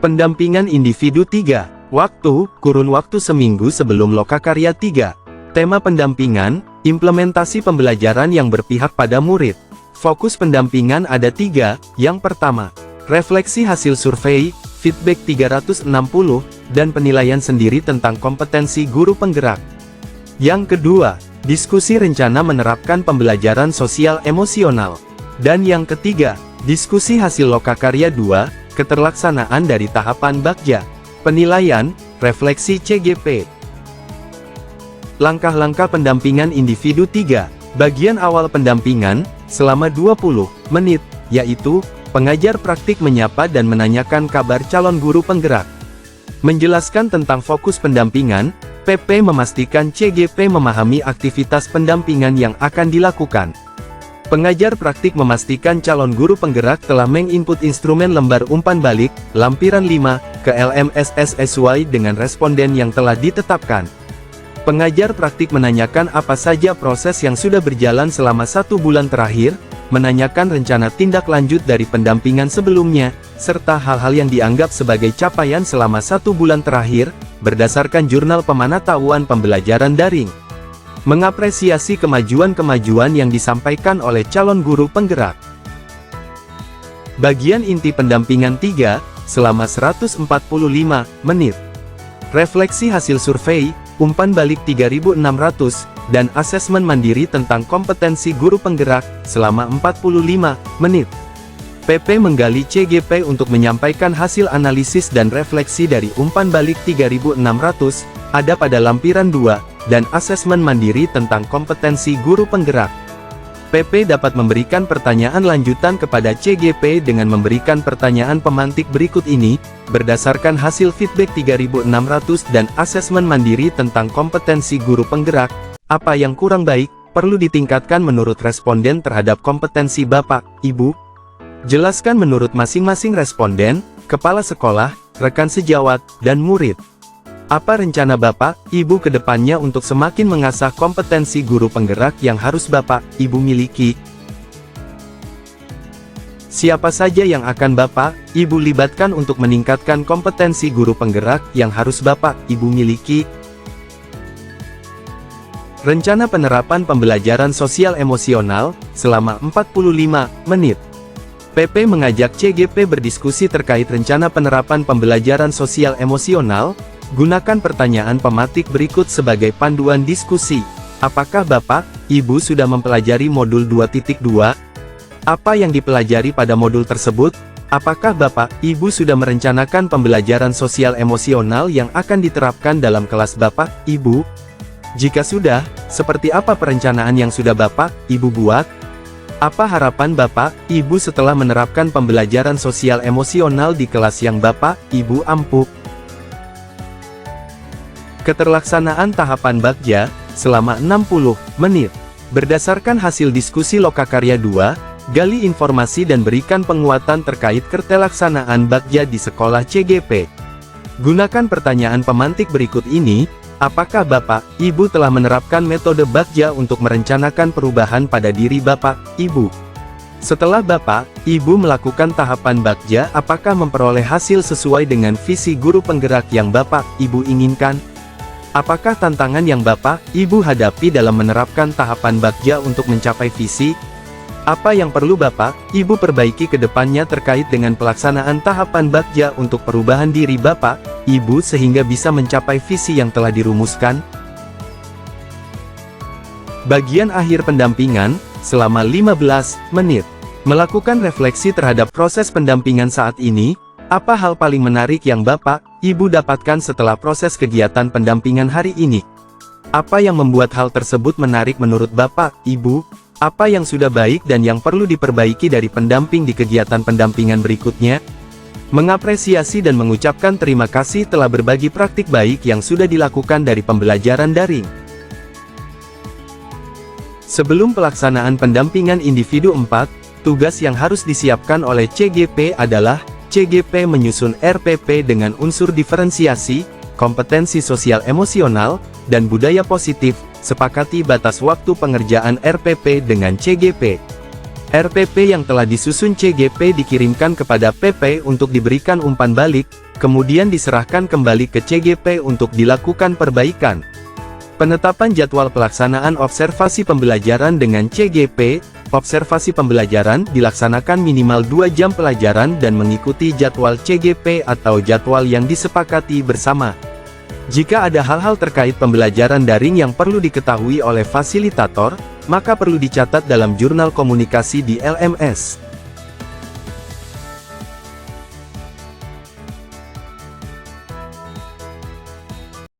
Pendampingan individu 3. Waktu, kurun waktu seminggu sebelum Lokakarya 3. Tema pendampingan, implementasi pembelajaran yang berpihak pada murid. Fokus pendampingan ada 3, yang pertama, refleksi hasil survei, feedback 360, dan penilaian sendiri tentang kompetensi guru penggerak. Yang kedua, diskusi rencana menerapkan pembelajaran sosial emosional. Dan yang ketiga, diskusi hasil Lokakarya 2, keterlaksanaan dari tahapan Bagja. Penilaian, refleksi CGP. Langkah-langkah pendampingan individu 3. Bagian awal pendampingan, selama 20 menit, yaitu, pengajar praktik menyapa dan menanyakan kabar calon guru penggerak. Menjelaskan tentang fokus pendampingan, PP memastikan CGP memahami aktivitas pendampingan yang akan dilakukan. Pengajar praktik memastikan calon guru penggerak telah menginput instrumen lembar umpan balik, lampiran 5, ke LMS sesuai dengan responden yang telah ditetapkan. Pengajar praktik menanyakan apa saja proses yang sudah berjalan selama 1 bulan terakhir, menanyakan rencana tindak lanjut dari pendampingan sebelumnya, serta hal-hal yang dianggap sebagai capaian selama 1 bulan terakhir, berdasarkan jurnal pemantauan pembelajaran daring. Mengapresiasi kemajuan-kemajuan yang disampaikan oleh calon guru penggerak. Bagian inti pendampingan 3, selama 145 menit. Refleksi hasil survei, umpan balik 3.600, dan asesmen mandiri tentang kompetensi guru penggerak, selama 45 menit. PP menggali CGP untuk menyampaikan hasil analisis dan refleksi dari umpan balik 3.600, ada pada lampiran 2, dan asesmen mandiri tentang kompetensi guru penggerak. PP dapat memberikan pertanyaan lanjutan kepada CGP dengan memberikan pertanyaan pemantik berikut ini, berdasarkan hasil feedback 3.600 dan asesmen mandiri tentang kompetensi guru penggerak, apa yang kurang baik, perlu ditingkatkan menurut responden terhadap kompetensi Bapak, Ibu? Jelaskan menurut masing-masing responden, kepala sekolah, rekan sejawat, dan murid. Apa rencana Bapak, Ibu ke depannya untuk semakin mengasah kompetensi guru penggerak yang harus Bapak, Ibu miliki? Siapa saja yang akan Bapak, Ibu libatkan untuk meningkatkan kompetensi guru penggerak yang harus Bapak, Ibu miliki? Rencana penerapan pembelajaran sosial emosional, selama 45 menit. PP mengajak CGP berdiskusi terkait rencana penerapan pembelajaran sosial emosional. Gunakan pertanyaan pematik berikut sebagai panduan diskusi. Apakah Bapak, Ibu sudah mempelajari modul 2.2? Apa yang dipelajari pada modul tersebut? Apakah Bapak, Ibu sudah merencanakan pembelajaran sosial emosional yang akan diterapkan dalam kelas Bapak, Ibu? Jika sudah, seperti apa perencanaan yang sudah Bapak, Ibu buat? Apa harapan Bapak, Ibu setelah menerapkan pembelajaran sosial emosional di kelas yang Bapak, Ibu ampuh? Keterlaksanaan tahapan Bagja, selama 60 menit. Berdasarkan hasil diskusi Lokakarya 2, gali informasi dan berikan penguatan terkait keterlaksanaan Bagja di sekolah CGP. Gunakan pertanyaan pemantik berikut ini, apakah Bapak, Ibu telah menerapkan metode Bagja untuk merencanakan perubahan pada diri Bapak, Ibu? Setelah Bapak, Ibu melakukan tahapan Bagja, apakah memperoleh hasil sesuai dengan visi guru penggerak yang Bapak, Ibu inginkan? Apakah tantangan yang Bapak, Ibu hadapi dalam menerapkan tahapan Bagja untuk mencapai visi? Apa yang perlu Bapak, Ibu perbaiki ke depannya terkait dengan pelaksanaan tahapan Bagja untuk perubahan diri Bapak, Ibu sehingga bisa mencapai visi yang telah dirumuskan? Bagian akhir pendampingan, selama 15 menit. Melakukan refleksi terhadap proses pendampingan saat ini. Apa hal paling menarik yang Bapak, Ibu dapatkan setelah proses kegiatan pendampingan hari ini? Apa yang membuat hal tersebut menarik menurut Bapak, Ibu? Apa yang sudah baik dan yang perlu diperbaiki dari pendamping di kegiatan pendampingan berikutnya? Mengapresiasi dan mengucapkan terima kasih telah berbagi praktik baik yang sudah dilakukan dari pembelajaran daring. Sebelum pelaksanaan pendampingan individu 4, tugas yang harus disiapkan oleh CGP adalah CGP menyusun RPP dengan unsur diferensiasi, kompetensi sosial emosional, dan budaya positif, sepakati batas waktu pengerjaan RPP dengan CGP. RPP yang telah disusun CGP dikirimkan kepada PP untuk diberikan umpan balik, kemudian diserahkan kembali ke CGP untuk dilakukan perbaikan. Penetapan jadwal pelaksanaan observasi pembelajaran dengan CGP. Observasi pembelajaran dilaksanakan minimal 2 jam pelajaran dan mengikuti jadwal CGP atau jadwal yang disepakati bersama. Jika ada hal-hal terkait pembelajaran daring yang perlu diketahui oleh fasilitator, maka perlu dicatat dalam jurnal komunikasi di LMS.